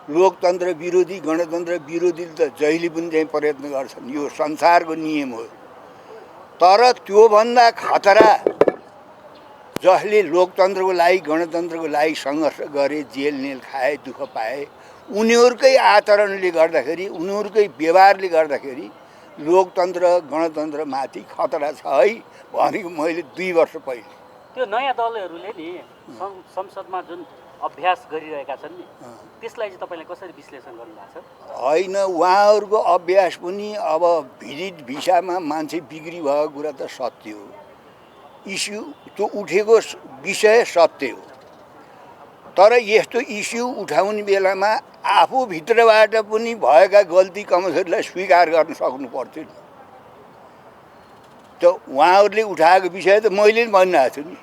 लोकतन्त्र विरोधी गणतन्त्र विरोधीले त जहिले पनि चाहिँ प्रयत्न गर्छन्, यो संसारको नियम हो। तर त्योभन्दा खतरा जसले लोकतन्त्रको लागि गणतन्त्रको लागि सङ्घर्ष गरे, जेल नेल खाए, दुःख पाए, उनीहरूकै आचरणले गर्दाखेरि, उनीहरूकै व्यवहारले गर्दाखेरि लोकतन्त्र गणतन्त्रमाथि खतरा छ है भनेको मैले 2 वर्ष पहिले। त्यो नयाँ दलहरूले नि संसदमा जुन अभ्यास गरिरहेका छन् नि, त्यसलाई चाहिँ तपाईँले कसरी विश्लेषण गर्नुभएको छ? होइन, उहाँहरूको अभ्यास पनि अब भिजिट भिसामा मान्छे बिक्री भएको कुरा त सत्य हो, इस्यु त्यो उठेको विषय सत्य हो। तर यस्तो इस्यु उठाउने बेलामा आफूभित्रबाट पनि भएका गल्ती कमजोरीलाई स्वीकार गर्न सक्नु पर्थ्यो नि। त उहाँहरूले उठाएको विषय त मैले नि भनिरहेको छु नि।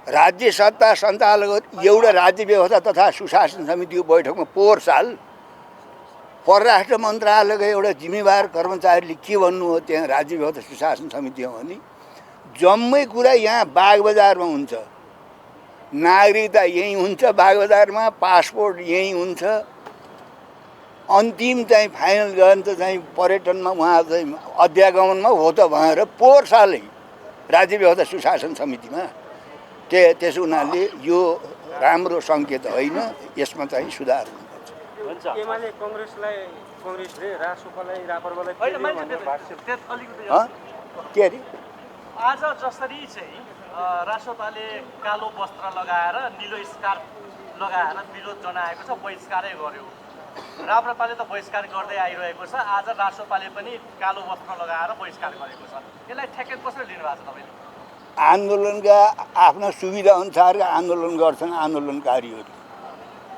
राज्य सत्ता सञ्चालक एउटा राज्य व्यवस्था तथा सुशासन समितिको बैठकमा पोहोर साल परराष्ट्र मन्त्रालयको एउटा जिम्मेवार कर्मचारीले के भन्नुभयो त्यहाँ राज्य व्यवस्था सुशासन समितिमा भने, जम्मै कुरा यहाँ बागबजारमा हुन्छ, नागरिकता यहीँ हुन्छ बागबजारमा, पासपोर्ट यहीँ हुन्छ, अन्तिम चाहिँ फाइनल गर्न त चाहिँ पर्यटनमा उहाँ चाहिँ अध्यागमनमा हो त भनेर पोहोर सालै राज्य व्यवस्था सुशासन समितिमा त्यसो हुनाले यो राम्रो सङ्केत होइन, यसमा चाहिँ सुधार हुनुपर्छ। एमाले कांग्रेसले रासोपालाई रापरवालाई के अरे आज जसरी चाहिँ रासोपाले कालो वस्त्र लगाएर निलो स्कार्फ लगाएर विरोध जनाएको छ, बहिष्कारै गर्यो। राप्रपाले त बहिष्कार गर्दै आइरहेको छ, आज रासोपाले पनि कालो वस्त्र लगाएर बहिष्कार गरेको छ। यसलाई ठ्याक्कै कसरी लिनुभएको छ तपाईँले? आन्दोलनका आफ्ना सुविधा अनुसारका आन्दोलन गर्छन् आन्दोलनकारीहरू।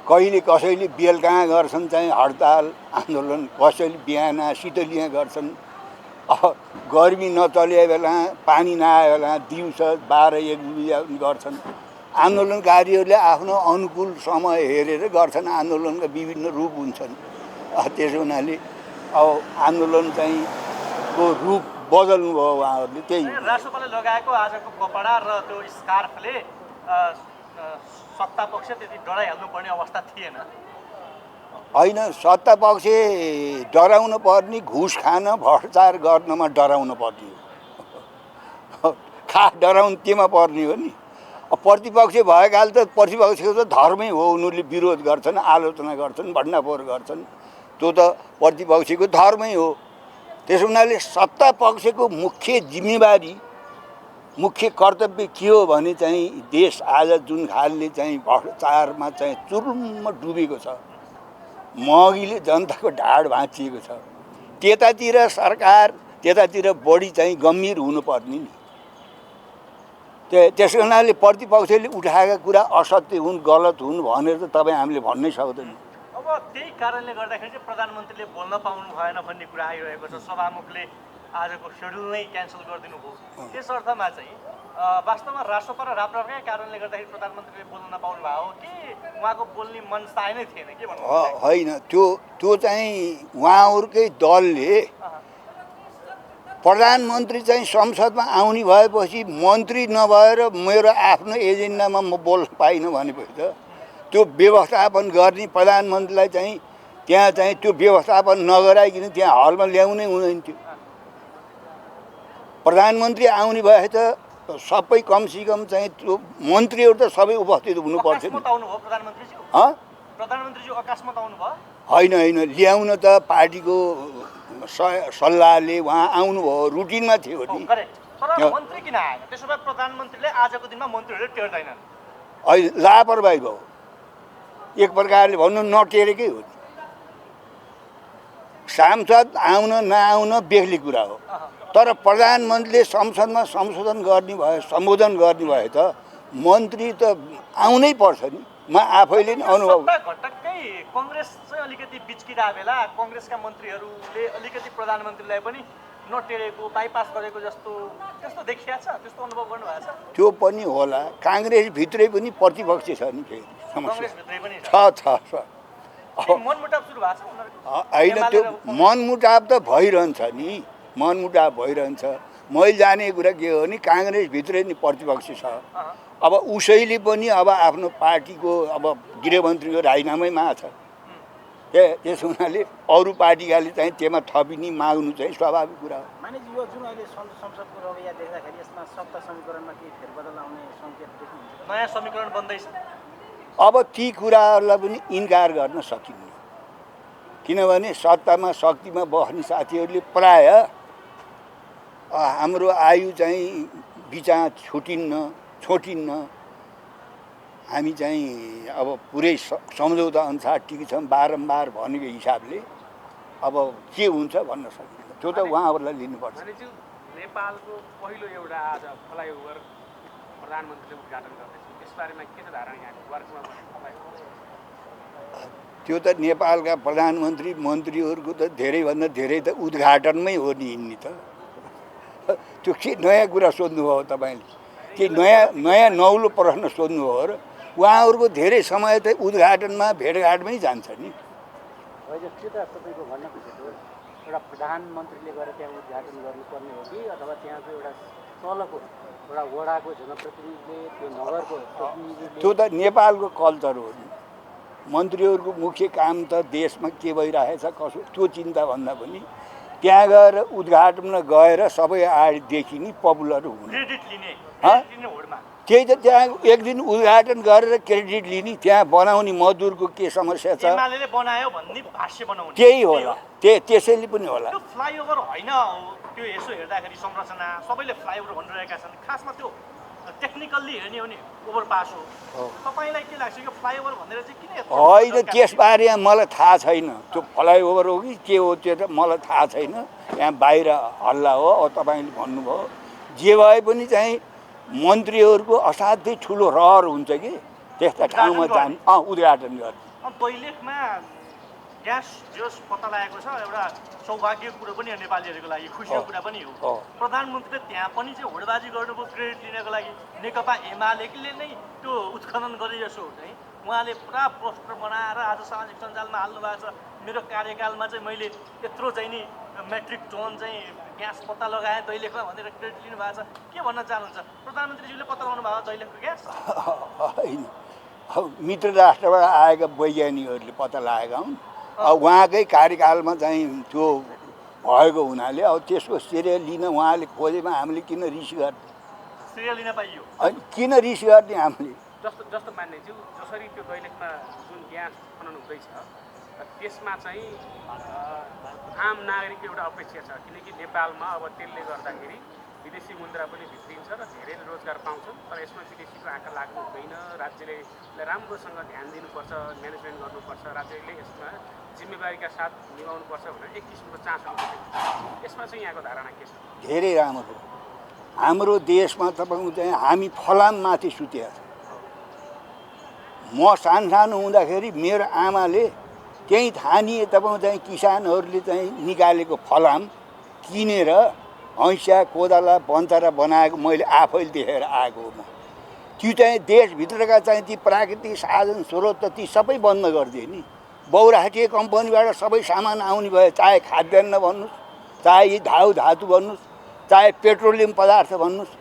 कहिले कसैले बेलुका गर्छन् चाहिँ हडताल आन्दोलन, कसैले बिहान शीतलिया गर्छन्। गर्मी नचले बेला, पानी नआए बेला दिउँसो 12-1 बजी गर्छन्। आन्दोलनकारीहरूले आफ्नो अनुकूल समय हेरेर गर्छन्। आन्दोलनका विभिन्न रूप हुन्छन्। त्यसो हुनाले अब आन्दोलन चाहिँ को रूप बदल्नु भयो उहाँहरूले। त्यही रासोपाले लगाएको आजको कपडा र त्यो स्कार्फले सत्ता पक्ष त्यति डराइहाल्नु पर्ने अवस्था थिएन। होइन, सत्ता पक्ष डराउनु पर्ने, घुस खान भ्रष्टाचार गर्नमा डराउनु पर्ने हो। खास डराउनु त्यहीमा पर्ने हो नि। प्रतिपक्ष भएकाले त प्रतिपक्षको त धर्मै हो, उनीहरूले विरोध गर्छन्, आलोचना गर्छन्, भण्डाफोर गर्छन्, त्यो त प्रतिपक्षको धर्मै हो। त्यसो हुनाले सत्ता पक्षको मुख्य जिम्मेवारी, मुख्य कर्तव्य के हो भने चाहिँ देश आज जुन खालले चाहिँ भ्रष्टाचारमा चाहिँ चुरुम्म डुबेको छ, महँगीले जनताको ढाड भाँचिएको छ, त्यतातिर सरकार त्यतातिर बढी चाहिँ गम्भीर हुनुपर्ने नि। त्यसो हुनाले प्रतिपक्षले उठाएका कुरा असत्य हुन्, गलत हुन् भनेर त तपाईँ हामीले भन्नै सक्दैनौँ। अब त्यही कारणले गर्दाखेरि चाहिँ प्रधानमन्त्रीले बोल्न पाउनु भएन भन्ने कुरा आइरहेको छ। सभामुखले आजको सेड्युल नै क्यान्सल गरिदिनु भयो। त्यस अर्थमा चाहिँ वास्तवमा रासोपा र राप्रपाकै कारणले गर्दाखेरि प्रधानमन्त्रीले बोल्न नपाउनु भयो कि उहाँको बोल्ने मनसाय नै थिएन के भन्नु? होइन, त्यो चाहिँ उहाँहरूकै दलले प्रधानमन्त्री चाहिँ संसदमा आउने भएपछि मन्त्री नभएर मेरो आफ्नो एजेन्डामा म बोल्न पाइनँ भनेपछि त त्यो व्यवस्थापन गर्ने प्रधानमन्त्रीलाई चाहिँ त्यहाँ चाहिँ त्यो व्यवस्थापन नगराइकन त्यहाँ हलमा ल्याउनै हुँदैन थियो। प्रधानमन्त्री आउने भए त सबै कमसेकम चाहिँ त्यो मन्त्रीहरू त सबै उपस्थित हुनुपर्छ नि। प्रधानमन्त्रीज्यू अकस्मात आउनुभयो? होइन, ल्याउन त पार्टीको सल्लाहले उहाँ आउनुभयो, रुटिनमा थियो नि। तर मन्त्री किन आएन? त्यसो भए प्रधानमन्त्रीले आजको दिनमा मन्त्रीहरूले टेर्दैनन्। अहिले लापरवाही भयो, एक प्रकारले भन्नु नटेरेकै हो। सांसद आउन नआउन बेग्ली कुरा हो, तर प्रधानमन्त्रीले संसदमा संशोधन गर्ने भए, सम्बोधन गर्ने भए त मन्त्री त आउनै पर्छ नि। म आफैले नि अनुभव घटक्कै कांग्रेस चाहिँ अलिकति बिचकिरा बेला कांग्रेसका मन्त्रीहरूले अलिकति प्रधानमन्त्रीलाई पनि नटेरेको, बाइपास गरेको जस्तो त्यस्तो देखिया छ, त्यस्तो अनुभव गर्नु भएको छ? त्यो पनि होला। कांग्रेस भित्रै पनि प्रतिपक्ष छ नि, फेरि कांग्रेस भित्रै पनि छ। मनमुटाव सुरु भएको छ? होइन, त्यो मनमुटाव त भइरहन्छ नि, मनमुटाव भइरहन्छ। मैले जाने कुरा के हो भने कांग्रेस भित्रै नि प्रतिपक्ष छ। अब उसैले पनि अब आफ्नो पार्टीको अब गृहमन्त्रीको राजीनामै छ। त्यसो हुनाले अरू पार्टीकाले चाहिँ त्यसमा थपिने माग्नु चाहिँ स्वाभाविक कुरा हो। मानिस यो जुन अहिले संसदको रवैया देख्दाखेरि यसमा सत्ता समीकरणमा केही फेरबदल आउने सङ्केत देख्नुहुन्छ? नयाँ समीकरण बन्दैछ। अब ती कुराहरूलाई पनि इन्कार गर्न सकिन्न, किनभने सत्तामा शक्तिमा बस्ने साथीहरूले प्राय हाम्रो आयु चाहिँ बिचा छोटिन्न हामी चाहिँ अब पुरै सम्झौता अनुसार ठिक छौँ बारम्बार भनेको हिसाबले अब के हुन्छ भन्न सकिन्छ। त्यो त उहाँहरूलाई लिनुपर्छ। नेपालको पहिलो एउटा आज फ्लाइओभर प्रधानमन्त्रीले उद्घाटन गर्दैछ, त्यसबारेमा के छ धारणा यहाँको वर्गमा फ्लाइओभर? त्यो त नेपालका प्रधानमन्त्री मन्त्रीहरूको त धेरैभन्दा धेरै त उद्घाटनमै हो नि हिँड्ने त। त्यो के नयाँ कुरा सोध्नुभयो तपाईँले? के नयाँ नौलो प्रश्न सोध्नुभयो र? उहाँहरूको धेरै समय त उद्घाटनमा भेटघाटमै जान्छ नि। होइन त्यो त तपाईँको भन्न खोजेको एउटा प्रधानमन्त्रीले गएर त्यहाँ उद्घाटन गर्नुपर्ने हो कि अथवा त्यहाँको एउटा तलको एउटा वडाको जनप्रतिनिधिले त्यो नगरको प्रतिनिधिले? त्यो त नेपालको कल्चर हो नि। मन्त्रीहरूको मुख्य काम त देशमा के भइरहेछ कसो त्यो चिन्ता भन्दा पनि त्यहाँ गएर उद्घाटनमा गएर सबै आएदेखि नि पपुलर हुने, क्रेडिट लिने होडमा त्यही त। त्यहाँ एक दिन उद्घाटन गरेर क्रेडिट लिने, त्यहाँ बनाउने मजदुरको के समस्या छ एमाले बनायो भन्ने भाष्य बनाउने, त्यही होला। त्यसैले पनि होला। त्यो फ्लाइओभर होइन, त्यो यसो हेर्दाखेरि संरचना सबैले फ्लाइओभर भनिरहेका छन्, खासमा त्यो टेक्निकल्ली हेर्ने हो भने ओभरपास हो। तपाईँलाई के लाग्छ यो फ्लाइओभर भनेर चाहिँ किन यत्रो होइन, त्यसबारेमा मलाई थाहा छैन त्यो फ्लाइओभर हो कि के हो त्यो त मलाई थाहा छैन। यहाँ बाहिर हल्ला हो। अब तपाईँले भन्नुभयो जे भए पनि चाहिँ मन्त्रीहरूको असाध्यै ठुलो रहर हुन्छ कि त्यस्ता ठाउँमा जाने उद्घाटन गर्ने। दैलेखमा ग्यास जोस पत्ता लागेको छ, एउटा सौभाग्यको कुरो पनि हो नेपालीहरूको लागि, खुसीको कुरा पनि हो। प्रधानमन्त्रीले त्यहाँ पनि चाहिँ होडबाजी गर्नुभयो क्रेडिट लिनको लागि। नेकपा एमालेले नै त्यो उत्खनन गरे जसो चाहिँ उहाँले पुरा पोस्टर बनाएर आज सामाजिक सञ्जालमा हाल्नु भएको छ। मेरो कार्यकालमा चाहिँ मैले यत्रो चाहिँ नि मेट्रिक टन चाहिँ ग्यास पत्ता लगाएँ दैलेखमा भनेर क्रेडिट लिनुभएको छ। के भन्न चाहनुहुन्छ? प्रधानमन्त्रीज्यूले पत्ता लगाउनु भएको दैलेखको ग्यास? होइन, अब मित्र राष्ट्रबाट आएका वैज्ञानिकहरूले पत्ता लगाएका हुन्। अब उहाँकै कार्यकालमा चाहिँ त्यो भएको हुनाले अब त्यसको श्रेय लिन उहाँले खोजेमा हामीले किन रिस गर्ने? श्रेय लिन पाइयो होइन, किन रिस गर्ने हामीले? जस्तो मान्नेज्यू जसरी त्यो दैलेखमा जुन ग्यास खनन हुँदैछ त्यसमा चाहिँ आम नागरिकको एउटा अपेक्षा छ, किनकि नेपालमा अब त्यसले गर्दाखेरि विदेशी मुद्रा पनि भित्रिन्छ र धेरैले रोजगार पाउँछन्। तर यसमा विदेशीको आँखा लाग्नु हुँदैन। राज्यले राम्रोसँग ध्यान दिनुपर्छ, म्यानेजमेन्ट गर्नुपर्छ, राज्यले यसमा जिम्मेवारीका साथ निभाउनुपर्छ भनेर एक किसिमको चासो छ। यसमा चाहिँ यहाँको धारणा के छ? धेरै राम्रो। हाम्रो देशमा तपाईँको चाहिँ हामी फलाममाथि सुतेका छौँ। म सानो हुँदाखेरि मेरो आमाले त्यहीँ स्थानीय तपाईँको चाहिँ किसानहरूले चाहिँ निकालेको फलाम किनेर हैँसिया कोदाला बन्चरा बनाएको मैले आफैले देखेर आएको हो। म त्यो चाहिँ देशभित्रका चाहिँ ती प्राकृतिक साधन स्रोत त ती सबै बन्द गरिदिए नि। बहुराष्ट्रिय कम्पनीबाट सबै सामान आउने भयो, चाहे खाद्यान्न भन्नुहोस्, चाहे धातु भन्नुहोस्, चाहे पेट्रोलियम पदार्थ भन्नुहोस्।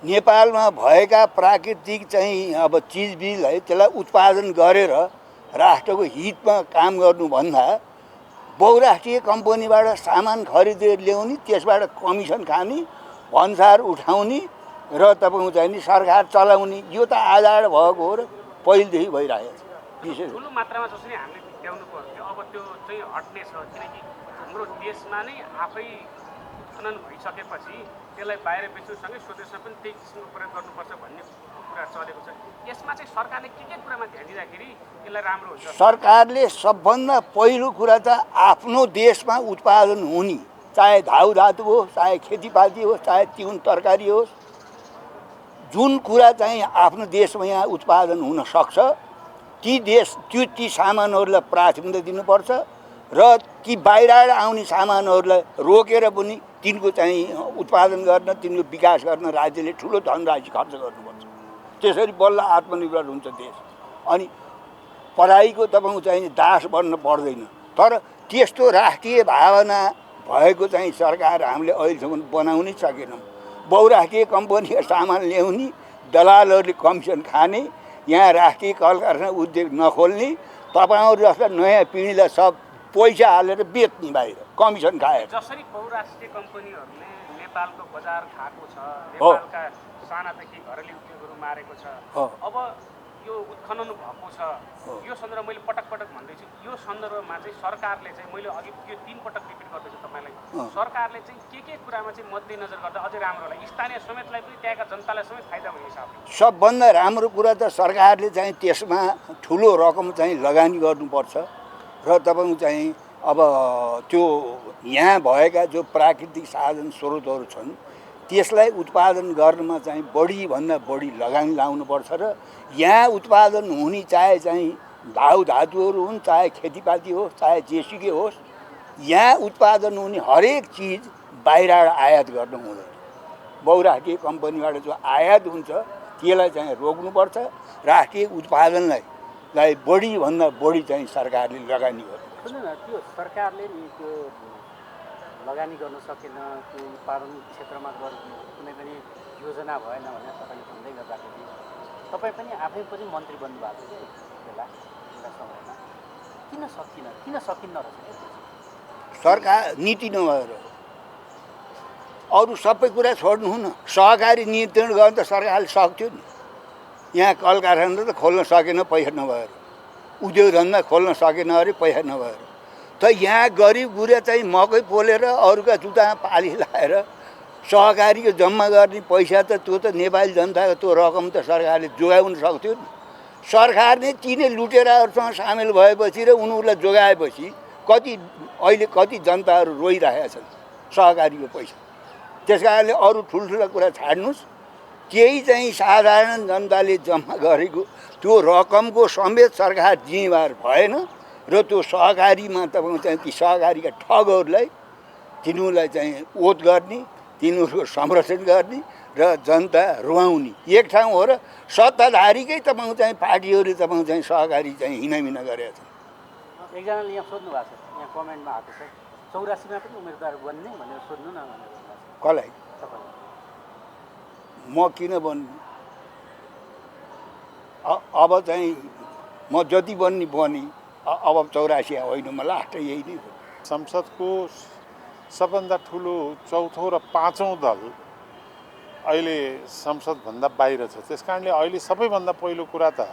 नेपालमा भएका प्राकृतिक चाहिँ अब चिजबिज है त्यसलाई उत्पादन गरेर राष्ट्रको हितमा काम गर्नुभन्दा बहुराष्ट्रिय कम्पनीबाट सामान खरिदेर ल्याउने, त्यसबाट कमिसन खाने, भन्सार उठाउने र तपाईँको चाहिँ नि सरकार चलाउने, यो त आधार भएको हो र पहिलेदेखि भइरहेको छ। विशेष ठुलो मात्रामा जसरी हामीले भित्याउनु पर्थ्यो अब त्यो चाहिँ हट्ने छ, किनकि हाम्रो देशमा नै आफै खनन भइसकेपछि त्यसलाई बाहिर बेच्नुसँगै स्वदेशमा पनि त्यही किसिमको प्रयोग गर्नुपर्छ भन्ने कुरा चलेको छ। यसमा चाहिँ सरकारले के कुरामा ध्यान दिँदाखेरि यसलाई राम्रो हुन्छ? सरकारले सबभन्दा पहिलो कुरा त आफ्नो देशमा उत्पादन हुने, चाहे धातु होस्, चाहे खेतीपाती होस्, चाहे तिउन तरकारी होस्, जुन कुरा चाहिँ आफ्नो देशमा यहाँ उत्पादन हुन सक्छ ती सामानहरूलाई प्राथमिकता दिनुपर्छ र ती बाहिरबाट आउने सामानहरूलाई रोकेर पनि तिनको चाहिँ उत्पादन गर्न, तिनको विकास गर्न राज्यले ठुलो धनराशि खर्च गर्नुपर्छ। त्यसरी बल्ल आत्मनिर्भर हुन्छ देश। अनि पढाइको तपाईँको चाहिँ दास बन्न पर्दैन। तर त्यस्तो राष्ट्रिय भावना भएको चाहिँ सरकार हामीले अहिलेसम्म बनाउनै सकेनौँ। बहुराष्ट्रिय कम्पनीका सामान ल्याउने, दलालहरूले कमिसन खाने, यहाँ राष्ट्रिय कल कारखाना उद्योग नखोल्ने, तपाईँहरू जस्ता नयाँ पिँढीलाई सब पैसा हालेर बेच्ने बाहिर कमिसन खाएर। जसरी बहुराष्ट्रिय कम्पनीहरूले नेपालको बजार खाएको छ, हो। नेपालका सानादेखि घरेलु उद्योगहरू मारेको छ, हो। अब यो उत्खनन भएको छ, यो सन्दर्भ मैले पटक पटक भन्दैछु, यो सन्दर्भमा चाहिँ सरकारले चाहिँ मैले अघि यो 3 पटक रिपिट गर्दैछु तपाईँलाई, सरकारले चाहिँ के कुरामा चाहिँ मध्यनजर गर्दा अझै राम्रो होला, स्थानीय समेतलाई पनि त्यहाँका जनतालाई समेत फाइदा हुने हिसाबले। सबभन्दा राम्रो कुरा त सरकारले चाहिँ त्यसमा ठुलो रकम चाहिँ लगानी गर्नुपर्छ र तपाईँको चाहिँ अब त्यो यहाँ भएका जो प्राकृतिक साधन स्रोतहरू छन् त्यसलाई उत्पादन गर्नमा चाहिँ बढीभन्दा बढी लगानी लाउनुपर्छ र यहाँ उत्पादन हुने चाहे चाहिँ धाउ धातुहरू हुन्, चाहे खेतीपाती होस्, चाहे जेसुकै होस्, यहाँ उत्पादन हुने हरेक चिज बाहिरबाट आयात गर्नु हुँदैन। बहुराष्ट्रिय कम्पनीबाट जो आयात हुन्छ त्यसलाई चाहिँ रोक्नुपर्छ। राष्ट्रिय उत्पादनलाई बढीभन्दा बढी चाहिँ सरकारले लगानी गर्नु। सुन्नु न, त्यो सरकारले नि त्यो लगानी गर्न सकेन, त्यो उत्पादन क्षेत्रमा गर्ने कुनै पनि योजना भएन भनेर तपाईँले भन्दै गर्दाखेरि तपाईँ पनि आफै पनि मन्त्री बन्नुभएको थियो बेला एउटा समयमा, किन सकिन्न रहेछ? सरकार नीति नभएर अरू सबै कुरा छोड्नु हुन, सहकारी नियन्त्रण गर्न त सरकारले सक्थ्यो नि। यहाँ कल कारखाना त खोल्न सकेन पैसा नभएर, उद्योग धन्दा खोल्न सकेन अरे पैसा नभएर, त यहाँ गरिब गुरिया चाहिँ मकै पोलेर अरूका जुत्तामा पाली लाएर सहकारीको जम्मा गर्ने पैसा त त्यो त नेपाली जनताको त्यो रकम त सरकारले जोगाउन सक्थ्यो नि। सरकारले चिने लुटेराहरूसँग सामेल भएपछि र उनीहरूलाई जोगाएपछि अहिले कति जनताहरू रोइरहेका छन् सहकारीको पैसा। त्यस कारणले अरू ठुल्ठुला कुरा छाड्नुहोस्, केही चाहिँ साधारण जनताले जम्मा गरेको त्यो रकमको समेत सरकार जिम्मेवार भएन र त्यो सहकारीमा तपाईँको चाहिँ ती सहकारीका ठगहरूलाई तिनीहरूलाई चाहिँ ओत गर्ने, तिनीहरूको संरक्षण गर्ने र जनता रुवाउने एक ठाउँ हो र सत्ताधारीकै तपाईँको चाहिँ पार्टीहरूले तपाईँको चाहिँ सहकारी चाहिँ हिनामिना गरेका छन्। एकजनाले यहाँ सोध्नु भएको छ, यहाँ कमेन्टमा आएको छ, 84मा पनि उम्मेदवार बन्ने भनेर सोध्नु न भनेर। कसलाई? तपाईँले। म किन बन्नु? अब चाहिँ म जति बन्ने बने, अब 84 होइन, म लास्ट यही नै हो। संसदको सबभन्दा ठुलो चौथो र पाँचौँ दल अहिले संसदभन्दा बाहिर छ। त्यस कारणले अहिले सबैभन्दा पहिलो कुरा त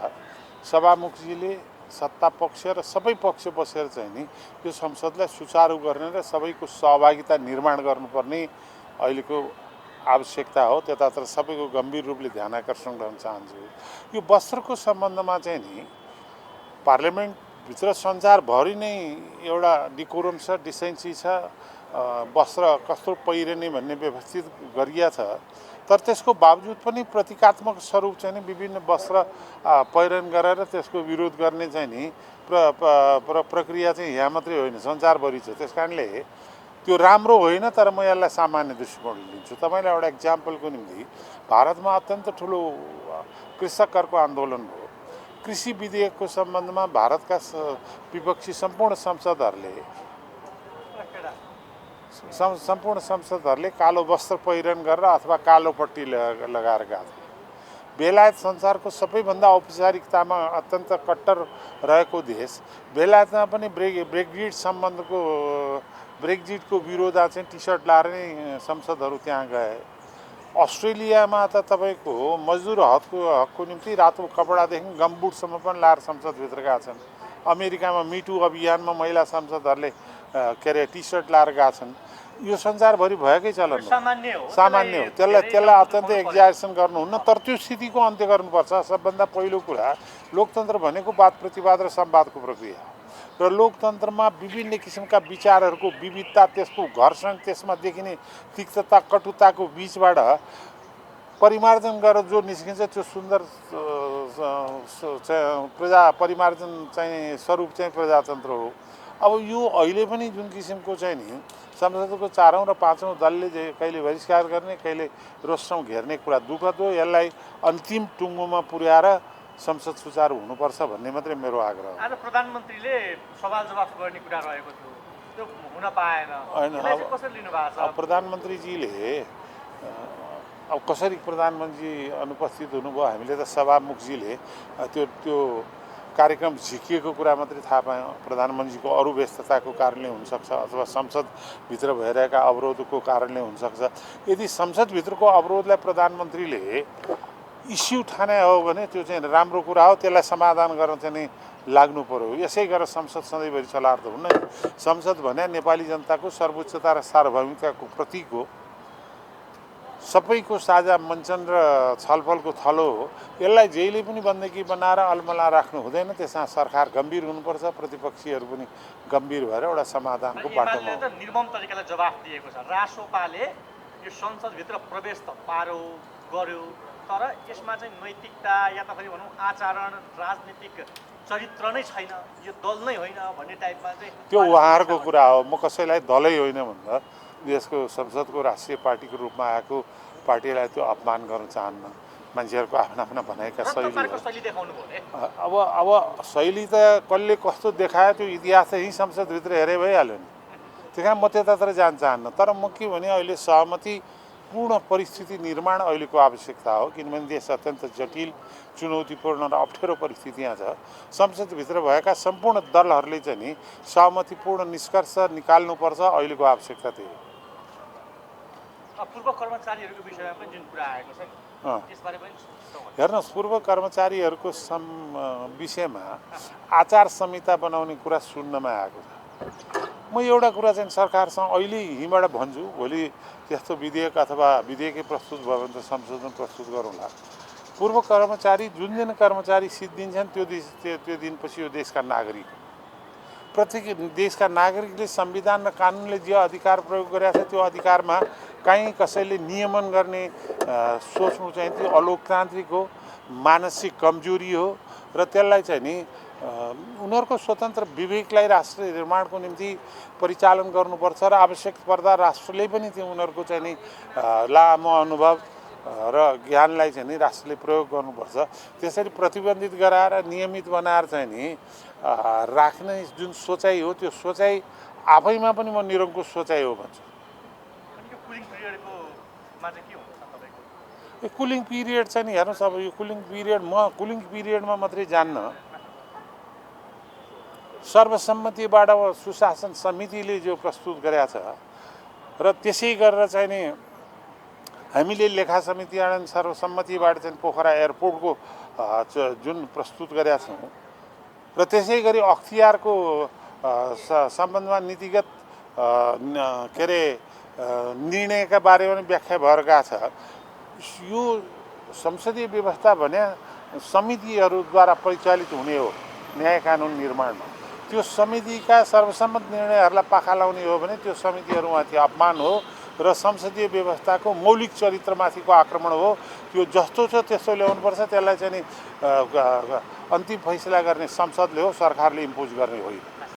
सभामुखजीले सत्ता पक्ष र सबै पक्ष बसेर चाहिँ नि यो संसदलाई सुचारू गर्ने र सबैको सहभागिता निर्माण गर्नुपर्ने अहिलेको आवश्यकता हो। त्यतातिर सबैको गम्भीर रूपले ध्यान आकर्षण गर्न चाहन्छु। यो वस्त्रको सम्बन्धमा चाहिँ नि पार्लियामेन्टभित्र संसारभरि नै एउटा डिकोरम छ, डिसेन्सी छ, वस्त्र कस्तो पहिरने भन्ने व्यवस्थित गरिया छ। तर त्यसको बावजुद पनि प्रतीकात्मक स्वरूप चाहिँ नि विभिन्न वस्त्र पहिरन गरेर त्यसको विरोध गर्ने चाहिँ नि प्रक्रिया चाहिँ यहाँ मात्रै होइन, संसारभरि छ। त्यस कारणले त्यो राम्रो होइन, तर म यसलाई सामान्य दृष्टिकोणले लिन्छु। तपाईँलाई एउटा इक्जाम्पलको निम्ति भारतमा अत्यन्त ठुलो कृषकहरूको आन्दोलन भयो। कृषि विधेयकको सम्बन्धमा भारतका विपक्षी सम्पूर्ण संसदहरूले कालो वस्त्र पहिरन गरेर अथवा कालो पट्टी लगाएर गएको थियो। बेलायत संसारको सबैभन्दा औपचारिकतामा अत्यन्त कट्टर रहेको देश, बेलायतमा पनि ब्रेक्जिटको विरोध चाहिँ टी सर्ट लाएर नै संसदहरू त्यहाँ गए। अस्ट्रेलियामा त तपाईँको मजदुर हकको निम्ति रातो कपडादेखि गमबुटसम्म पनि लाएर संसदभित्र गएका छन्। अमेरिकामा मिटु अभियानमा महिला सांसदहरूले टी सर्ट लाएर गएका छन्। यो संसारभरि भएकै चलन हो, सामान्य हो। त्यसलाई अत्यन्तै एक्जाजरेसन गर्नुहुन्न, तर त्यो स्थितिको अन्त्य गर्नुपर्छ। सबभन्दा पहिलो कुरा, लोकतन्त्र भनेको वाद प्रतिवाद र संवादको प्रक्रिया हो र लोकतन्त्रमा विभिन्न किसिमका विचारहरूको विविधता, त्यसको घर्षण, त्यसमा देखिने तिक्तता कटुताको बिचबाट परिमार्जन गरेर जो निस्किन्छ त्यो सुन्दर परिमार्जन चाहिँ स्वरूप चाहिँ प्रजातन्त्र हो। अब यो अहिले पनि जुन किसिमको चाहिँ नि संसदको 4औं र 5औं दलले कहिले बहिष्कार गर्ने, कहिले रोस्टौँ घेर्ने कुरा दुःखद हो। यसलाई अन्तिम टुङ्गोमा पुर्याएर संसद सुचारू हुनुपर्छ भन्ने मात्रै मेरो आग्रह हो। आज प्रधानमन्त्रीले सवाल जवाफ गर्ने कुरा रहेको थियो, त्यो हुन पाएन। होइन, कसरी लिनु भएको छ? प्रधानमन्त्रीजीले अब कसरी प्रधानमन्त्री अनुपस्थित हुनुभयो हामीले त सभामुखजीले त्यो कार्यक्रम झिकिएको कुरा मात्रै थाहा पायौँ। प्रधानमन्त्रीको अरू व्यस्तताको कारणले हुनसक्छ अथवा संसदभित्र भइरहेका अवरोधको कारणले हुनसक्छ। यदि संसदभित्रको अवरोधलाई प्रधानमन्त्रीले इस्यु ठाने हो भने त्यो चाहिँ राम्रो कुरा हो, त्यसलाई समाधान गर्न चाहिँ नि लाग्नु पर्यो। यसै गरेर संसद सधैँभरि चलाएर त हुन्न। संसद भने नेपाली जनताको सर्वोच्चता र सार्वभौमिकताको प्रतीक हो, सबैको साझा मञ्चन र छलफलको थलो हो। यसलाई जहिले पनि बन्देकी बनाएर अलमला राख्नु हुँदैन। त्यसमा सरकार गम्भीर हुनुपर्छ, प्रतिपक्षीहरू पनि गम्भीर भएर एउटा समाधानको बाटोमा एमाले त निर्मम तरिकाले जवाफ दिएको छ। रासोपाले यो संसदभित्र प्रवेश त पारो गर्यो, तर यसमा चाहिँ नैतिकता या त फेरि भनौँ आचरण राजनीतिक चरित्र नै छैन, यो दल नै होइन भन्ने टाइपमा चाहिँ त्यो उहाँहरूको कुरा हो। म कसैलाई दलै होइन भन्दा देशको संसदको राष्ट्रिय पार्टीको रूपमा आएको पार्टीलाई त्यो अपमान गर्न चाहन्न। मान्छेहरूको आफ्ना आफ्ना भनाइका शैली देखाउनु भयो। अब शैली त कसले कस्तो देखायो त्यो इतिहास चाहिँ संसदभित्र हेरे भइहाल्यो नि। त्यही कारण म त्यतातिर जान चाहन्न। तर म के भने अहिले सहमतिपूर्ण परिस्थिति निर्माण अहिलेको आवश्यकता हो, किनभने देश अत्यन्त जटिल, चुनौतीपूर्ण र अप्ठ्यारो परिस्थिति यहाँ छ। संसदभित्र भएका सम्पूर्ण दलहरूले चाहिँ नि सहमतिपूर्ण निष्कर्ष निकाल्नुपर्छ, अहिलेको आवश्यकता त्यही हो। पूर्व कर्मचारीहरूको विषयमा पनि जुन कुरा आएको छ त्यसबारे पनि हेर्नुहोस्, पूर्व कर्मचारीहरूको विषयमा आचार संहिता बनाउने कुरा सुन्नमा आएको छ। म एउटा कुरा चाहिँ सरकारसँग अहिले यहीँबाट भन्छु, भोलि त्यस्तो विधेयक अथवा विधेयकै प्रस्तुत भयो भने त संशोधन प्रस्तुत गरौँला। पूर्व कर्मचारी जुन दिन कर्मचारी सिद्धिन्छन् त्यो दिनपछि यो देशका नागरिक, प्रत्येक देशका नागरिकले संविधान र कानुनले जे अधिकार प्रयोग गरेका छ त्यो अधिकारमा कहीँ कसैले नियमन गर्ने सोच्नु चाहिँ त्यो अलोकतान्त्रिक हो, मानसिक कमजोरी हो र त्यसलाई चाहिँ नि उनीहरूको स्वतन्त्र विवेकलाई राष्ट्र निर्माणको निम्ति परिचालन गर्नुपर्छ र आवश्यक पर्दा राष्ट्रले पनि त्यो उनीहरूको चाहिँ नि लामो अनुभव र ज्ञानलाई चाहिँ नि राष्ट्रले प्रयोग गर्नुपर्छ। त्यसरी प्रतिबन्धित गराएर नियमित बनाएर चाहिँ नि राख्ने जुन सोचाइ हो त्यो सोचाइ आफैमा पनि म निरङ्कुश सोचाइ हो भन्छु। यो कुलिङ पिरियड चाहिँ नि हेर्नुहोस्, अब यो कुलिङ पिरियड म कुलिङ पिरियडमा मात्रै जान्न, सर्वसम्मतिबाट सुशासन समितिले जो प्रस्तुत गरेका छ र त्यसै गरेर चाहिँ नि हामीले लेखा समिति आनन्द सर्वसम्मतिबाट चाहिँ पोखरा एयरपोर्टको जुन प्रस्तुत गरेका छौँ र त्यसै गरी अख्तियारको सम्बन्धमा नीतिगत के अरे निर्णयका बारेमा पनि व्याख्या भएर गएको छ। यो संसदीय व्यवस्था भने समितिहरूद्वारा परिचालित हुने हो न्याय कानुन निर्माणमा। त्यो समितिका सर्वसम्मत निर्णयहरूलाई पाखा लाउने हो भने त्यो समितिहरूमाथि अपमान हो र संसदीय व्यवस्थाको मौलिक चरित्रमाथिको आक्रमण हो। त्यो जस्तो छ त्यस्तो ल्याउनुपर्छ, त्यसलाई चाहिँ नि अन्तिम फैसला गर्ने संसदले हो, सरकारले इम्पोज गर्ने होइन।